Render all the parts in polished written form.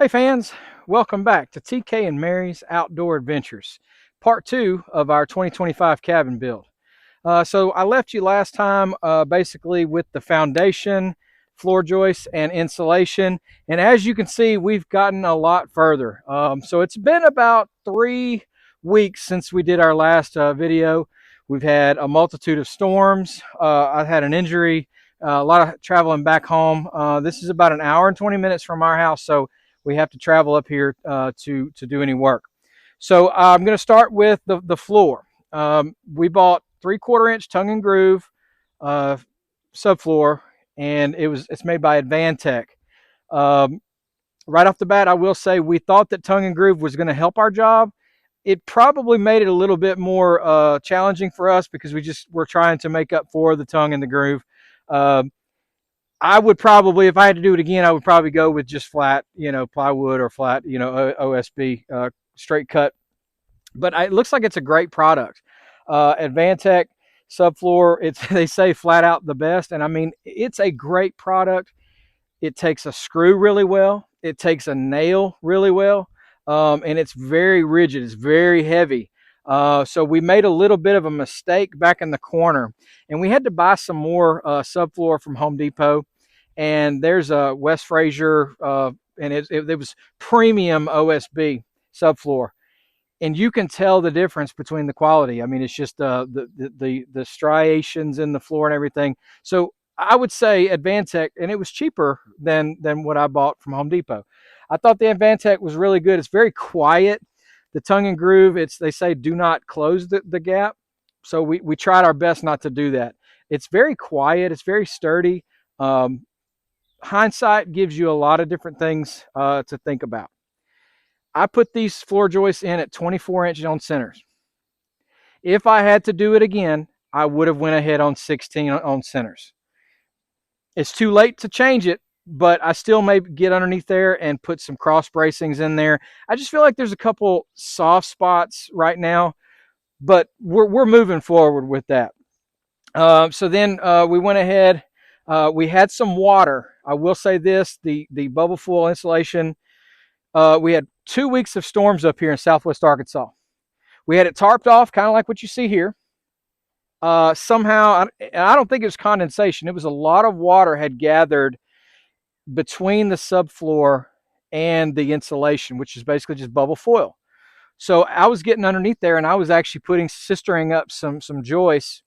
Hey fans, welcome back to TK and Mary's Outdoor Adventures, part 2 of our 2025 cabin build. So I left you last time basically with the foundation, floor joists, and insulation. And as you can see, we've gotten a lot further. So it's been about 3 weeks since we did our last video. We've had a multitude of storms. I've had an injury, a lot of traveling back home. This is about an hour and 20 minutes from our house, so we have to travel up here to do any work. So I'm going to start with the floor. We bought 3/4 inch tongue and groove subfloor, and it's made by Advantech. Right off the bat, I will say we thought that tongue and groove was going to help our job. It probably made it a little bit more challenging for us because we're trying to make up for the tongue and the groove. I would probably, if I had to do it again, I would probably go with just flat, plywood or flat, OSB, straight cut. But it looks like it's a great product. Advantech Subfloor, they say flat out the best. And I mean, it's a great product. It takes a screw really well. It takes a nail really well. And it's very rigid. It's very heavy. So we made a little bit of a mistake back in the corner, and we had to buy some more subfloor from Home Depot. And there's a West Fraser, and it was premium OSB subfloor, and you can tell the difference between the quality. I mean, it's just the striations in the floor and everything. So I would say Advantech, and it was cheaper than what I bought from Home Depot. I thought the Advantech was really good. It's very quiet. The tongue and groove, they say do not close the gap. So we tried our best not to do that. It's very quiet. It's very sturdy. Hindsight gives you a lot of different things to think about. I put these floor joists in at 24-inch on centers. If I had to do it again, I would have went ahead on 16 on centers. It's too late to change it, but I still may get underneath there and put some cross bracings in there. I just feel like there's a couple soft spots right now, but we're moving forward with that. So then we went ahead. We had some water. I will say this, the bubble foil insulation, we had 2 weeks of storms up here in Southwest Arkansas. We had it tarped off, kind of like what you see here. Somehow, I don't think it was condensation. It was a lot of water had gathered between the subfloor and the insulation, which is basically just bubble foil. So I was getting underneath there, and I was actually sistering up some joists,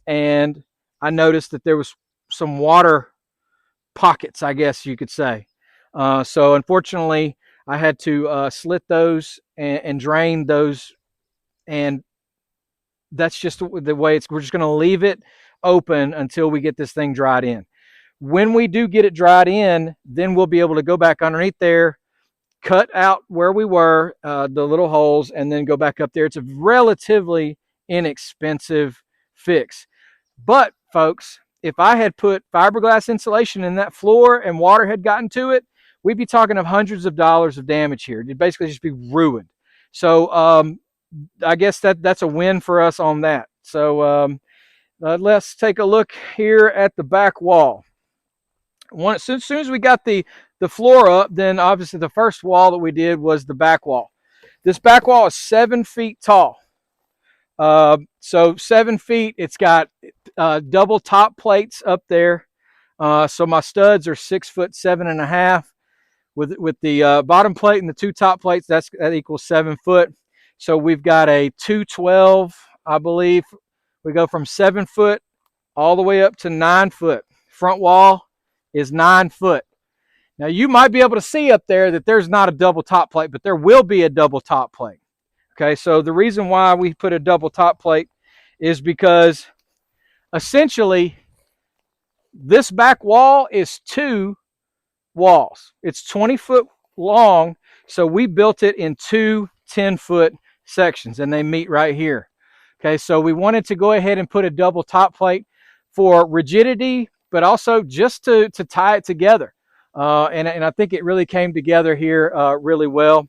and I noticed that there was some water pockets, I guess you could say. So unfortunately, I had to slit those and drain those, and that's just the way we're just going to leave it open until we get this thing dried in. When we do get it dried in, then we'll be able to go back underneath there, cut out where we were, the little holes, and then go back up there. It's a relatively inexpensive fix. But folks, if I had put fiberglass insulation in that floor and water had gotten to it, we'd be talking of hundreds of dollars of damage here. It'd basically just be ruined. So I guess that's a win for us on that. So let's take a look here at the back wall. As soon as we got the floor up, then obviously the first wall that we did was the back wall. This back wall is 7 feet tall. So 7 feet, it's got double top plates up there. So my studs are 6'7.5". With the bottom plate and the 2 top plates, that equals 7 foot. So we've got a 212, I believe. We go from 7 foot all the way up to 9 foot. Front wall is 9 foot. Now you might be able to see up there that there's not a double top plate, but there will be a double top plate. Okay, so the reason why we put a double top plate is because essentially this back wall is 2 walls. It's 20 foot long, so we built it in 2 10-foot sections, and they meet right here. Okay, so we wanted to go ahead and put a double top plate for rigidity, but also just to tie it together. And I think it really came together here really well.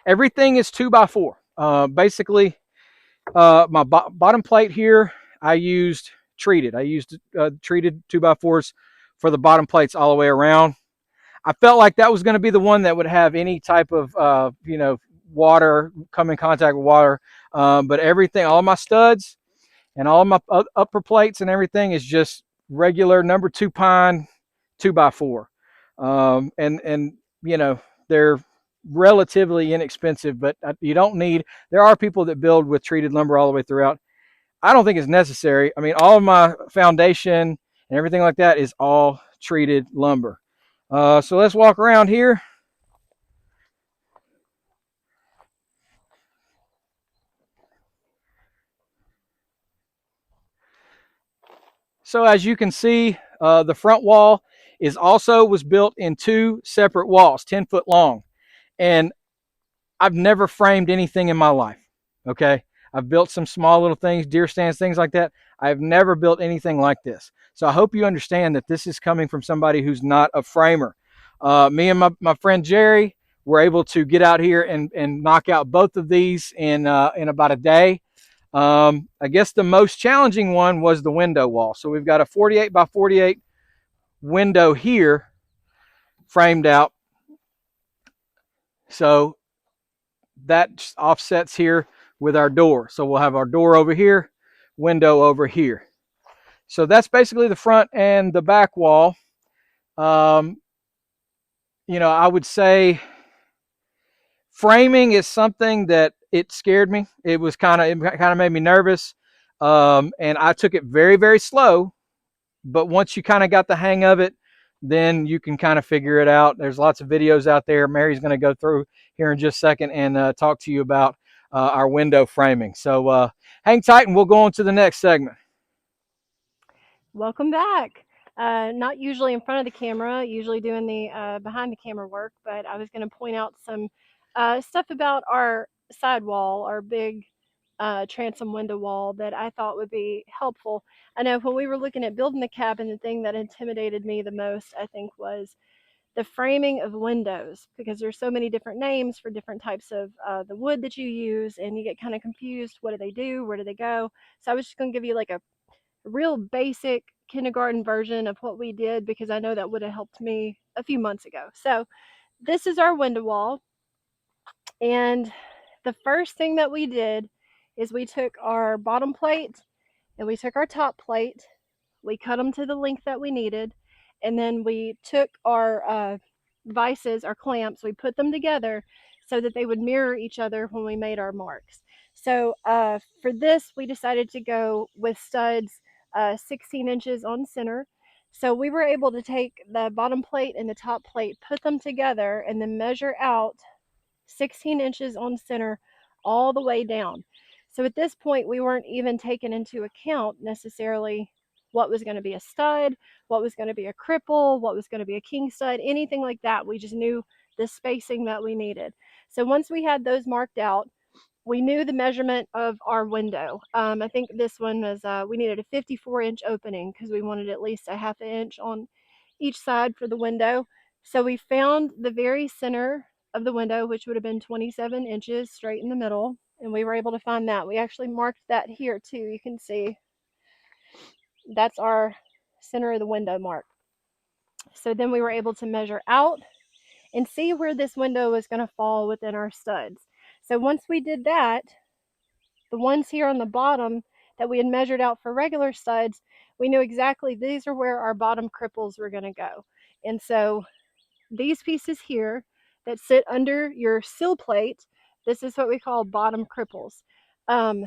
Everything is 2x4. Basically, my bottom plate here, I used treated. I used treated 2x4s for the bottom plates all the way around. I felt like that was going to be the one that would have any type of, water, come in contact with water. But everything, all of my studs and all of my upper plates and everything is just regular number two pine 2x4. And they're relatively inexpensive, but you don't need. There are people that build with treated lumber all the way throughout. I don't think it's necessary. I mean, all of my foundation and everything like that is all treated lumber. So let's walk around here. So as you can see, the front wall was built in two separate walls, 10 foot long. And I've never framed anything in my life. Okay. I've built some small little things, deer stands, things like that. I've never built anything like this. So I hope you understand that this is coming from somebody who's not a framer. Me and my friend Jerry were able to get out here and knock out both of these in about a day. I guess the most challenging one was the window wall. So we've got a 48 by 48 window here framed out. So that offsets here with our door. So we'll have our door over here, window over here. So that's basically the front and the back wall. Um, I would say framing is something that it scared me. It kind of made me nervous. And I took it very, very slow. But once you kind of got the hang of it, then you can kind of figure it out. There's lots of videos out there. Mary's going to go through here in just a second and talk to you about our window framing. So hang tight and we'll go on to the next segment. Welcome back. Not usually in front of the camera, usually doing the behind the camera work, but I was going to point out some stuff about our sidewall, our big transom window wall that I thought would be helpful. I know when we were looking at building the cabin, the thing that intimidated me the most, I think, was the framing of windows because there's so many different names for different types of the wood that you use, and you get kind of confused. What do they do? Where do they go? So I was just going to give you like a real basic kindergarten version of what we did because I know that would have helped me a few months ago. So, this is our window wall. And the first thing that we did is we took our bottom plate and we took our top plate, we cut them to the length that we needed, and then we took our vices, our clamps, we put them together so that they would mirror each other when we made our marks. So for this, we decided to go with studs 16 inches on center. So we were able to take the bottom plate and the top plate, put them together, and then measure out 16 inches on center all the way down. So at this point, we weren't even taking into account necessarily what was going to be a stud, what was going to be a cripple, what was going to be a king stud, anything like that. We just knew the spacing that we needed. So once we had those marked out, we knew the measurement of our window. I think this one was, we needed a 54-inch opening because we wanted at least a half an inch on each side for the window. So we found the very center of the window, which would have been 27 inches straight in the middle. And we were able to find that. We actually marked that here too. You can see that's our center of the window mark. So then we were able to measure out and see where this window was going to fall within our studs. So once we did that, the ones here on the bottom that we had measured out for regular studs, we knew exactly these are where our bottom cripples were going to go. And so these pieces here that sit under your sill plate, this is what we call bottom cripples. Um,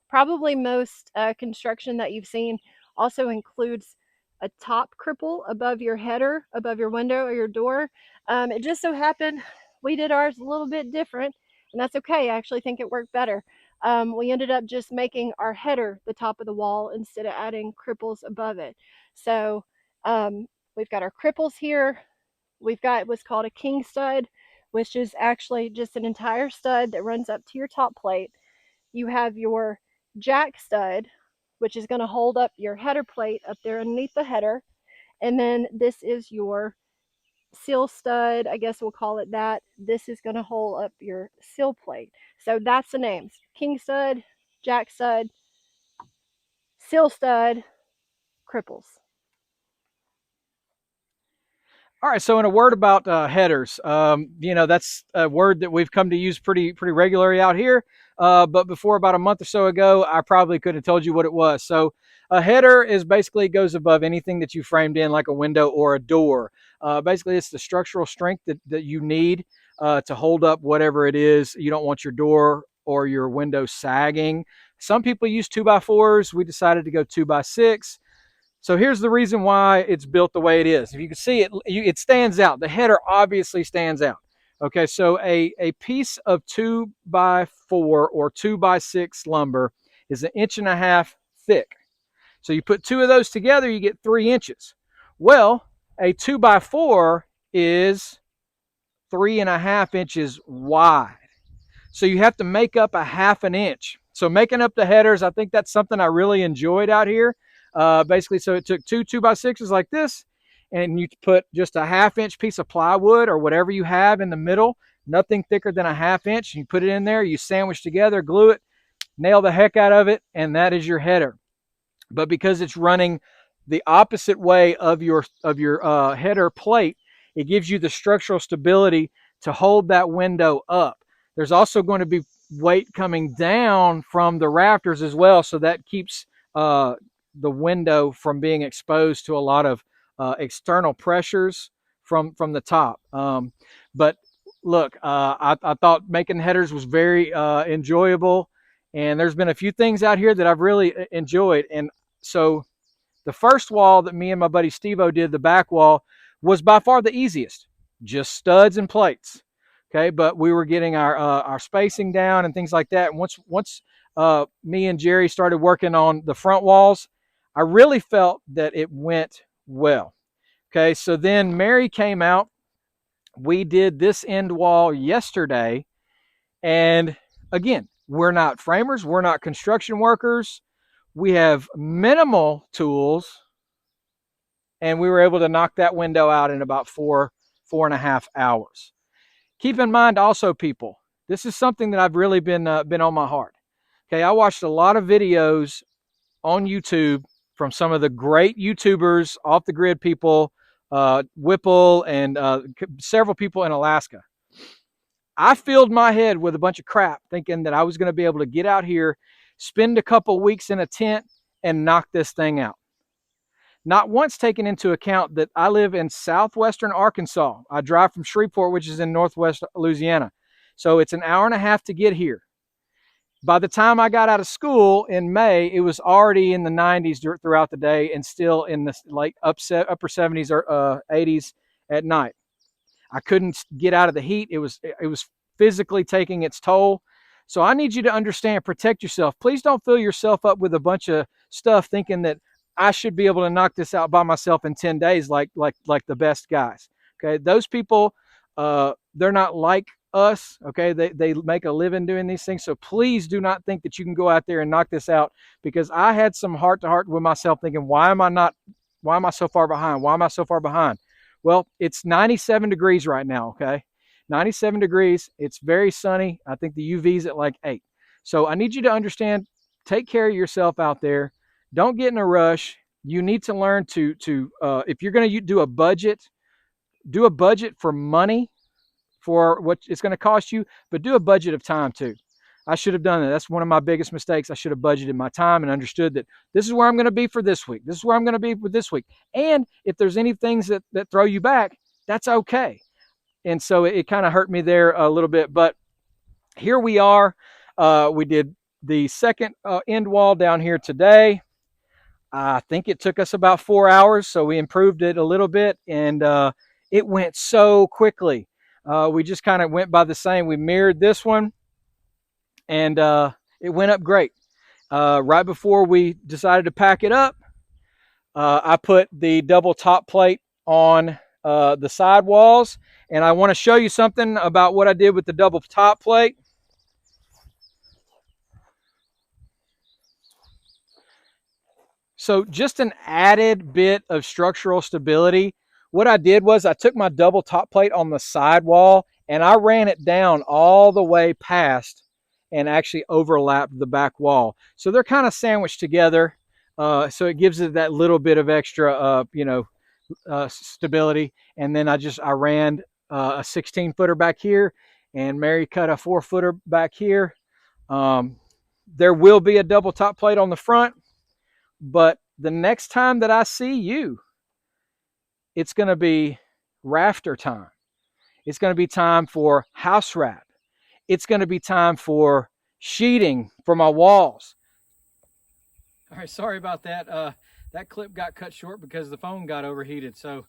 Probably most construction that you've seen also includes a top cripple above your header, above your window or your door. It just so happened we did ours a little bit different, and that's okay. I actually think it worked better. We ended up just making our header the top of the wall instead of adding cripples above it. So we've got our cripples here. We've got what's called a king stud, which is actually just an entire stud that runs up to your top plate. You have your jack stud, which is going to hold up your header plate up there underneath the header. And then this is your seal stud, I guess we'll call it that. This is going to hold up your seal plate. So that's the names: king stud, jack stud, seal stud, cripples. All right, so in a word about headers, that's a word that we've come to use pretty regularly out here. But before about a month or so ago, I probably could have told you what it was. So a header is basically goes above anything that you framed in, like a window or a door. Basically, it's the structural strength that you need to hold up whatever it is. You don't want your door or your window sagging. Some people use 2x4s. We decided to go 2x6. So here's the reason why it's built the way it is. If you can see it, it stands out. The header obviously stands out. Okay, so a piece of 2x4 or 2x6 lumber is 1.5 inches thick. So you put two of those together, you get 3 inches. Well, a 2x4 is 3.5 inches wide. So you have to make up 1/2 inch. So making up the headers, I think that's something I really enjoyed out here. Basically, so it took two 2x6s like this, and you put just a 1/2 inch piece of plywood or whatever you have in the middle, nothing thicker than a 1/2 inch. You put it in there, you sandwich together, glue it, nail the heck out of it, and that is your header. But because it's running the opposite way of your header plate, it gives you the structural stability to hold that window up. There's also going to be weight coming down from the rafters as well, so that keeps the window from being exposed to a lot of external pressures from the top. But look, I thought making headers was very enjoyable, and there's been a few things out here that I've really enjoyed. And so the first wall that me and my buddy Steve-O did, the back wall, was by far the easiest. Just studs and plates. Okay, but we were getting our spacing down and things like that. And once me and Jerry started working on the front walls, I really felt that it went well. Okay, so then Mary came out. We did this end wall yesterday, and again, we're not framers, we're not construction workers. We have minimal tools, and we were able to knock that window out in about 4.5 hours. Keep in mind also, people, this is something that I've really been on my heart. Okay, I watched a lot of videos on YouTube from some of the great YouTubers, off the grid people, Whipple, and several people in Alaska. I filled my head with a bunch of crap thinking that I was going to be able to get out here, spend a couple weeks in a tent, and knock this thing out. Not once taking into account that I live in southwestern Arkansas. I drive from Shreveport, which is in northwest Louisiana. So it's an hour and a half to get here. By the time I got out of school in May, it was already in the 90s throughout the day and still in the late upper 70s or 80s at night. I couldn't get out of the heat. It was physically taking its toll. So I need you to understand, protect yourself. Please don't fill yourself up with a bunch of stuff thinking that I should be able to knock this out by myself in 10 days like the best guys. Okay, those people, they're not like us. Okay, they make a living doing these things. So please do not think that you can go out there and knock this out, because I had some heart to heart with myself thinking, why am I so far behind? Why am I so far behind? Well, it's 97 degrees right now, okay? 97 degrees. It's very sunny. I think the UV's at like 8. So I need you to understand, take care of yourself out there. Don't get in a rush. You need to learn to if you're going to do a budget for money, for what it's going to cost you, but do a budget of time too. I should have done that. That's one of my biggest mistakes. I should have budgeted my time and understood that this is where I'm going to be for this week. This is where I'm going to be for this week. And if there's any things that throw you back, that's okay. And so it kind of hurt me there a little bit. But here we are. We did the second end wall down here today. I think it took us about 4 hours, so we improved it a little bit, and it went so quickly. We just kind of went by the same. We mirrored this one, and it went up great. Right before we decided to pack it up, I put the double top plate on the side walls, and I want to show you something about what I did with the double top plate. So just an added bit of structural stability. What I did was I took my double top plate on the side wall and I ran it down all the way past and actually overlapped the back wall. So they're kind of sandwiched together. So it gives it that little bit of extra, stability. And then I ran a 16 footer back here, and Mary cut a 4 footer back here. Um, there will be a double top plate on the front, but the next time that I see you, it's going to be rafter time. It's going to be time for house wrap. It's going to be time for sheeting for my walls. All right, sorry about that. That clip got cut short because the phone got overheated. So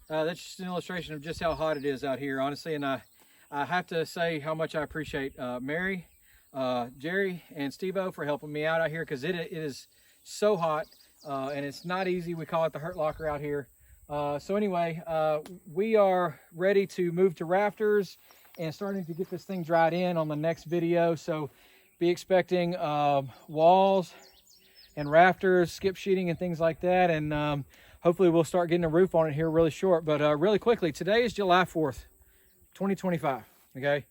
that's just an illustration of just how hot it is out here, honestly. And I have to say how much I appreciate Mary, Jerry, and Steve-O for helping me out here, because it is so hot and it's not easy. We call it the hurt locker out here. So anyway, we are ready to move to rafters and starting to get this thing dried in on the next video. So be expecting walls and rafters, skip sheeting and things like that. And hopefully we'll start getting a roof on it here really short. But really quickly, today is July 4th, 2025, okay?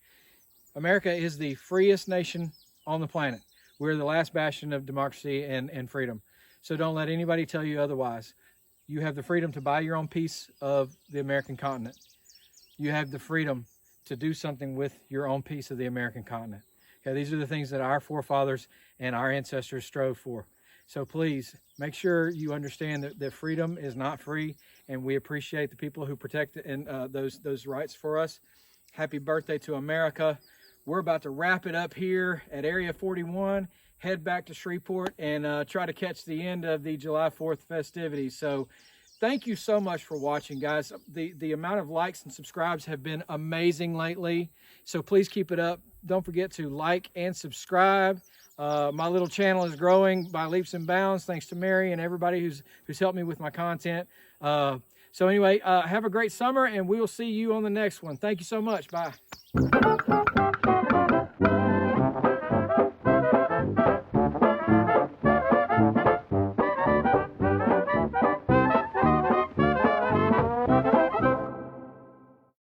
America is the freest nation on the planet. We're the last bastion of democracy and freedom. So don't let anybody tell you otherwise. You have the freedom to buy your own piece of the American continent. You have the freedom to do something with your own piece of the American continent. Okay, these are the things that our forefathers and our ancestors strove for. So please make sure you understand that freedom is not free, and we appreciate the people who protect those rights for us. Happy birthday to America. We're about to wrap it up here at Area 41, head back to Shreveport, and try to catch the end of the July 4th festivities. So thank you so much for watching, guys. The amount of likes and subscribes have been amazing lately, so please keep it up. Don't forget to like and subscribe. My little channel is growing by leaps and bounds thanks to Mary and everybody who's helped me with my content. So anyway, have a great summer, and we will see you on the next one. Thank you so much. Bye.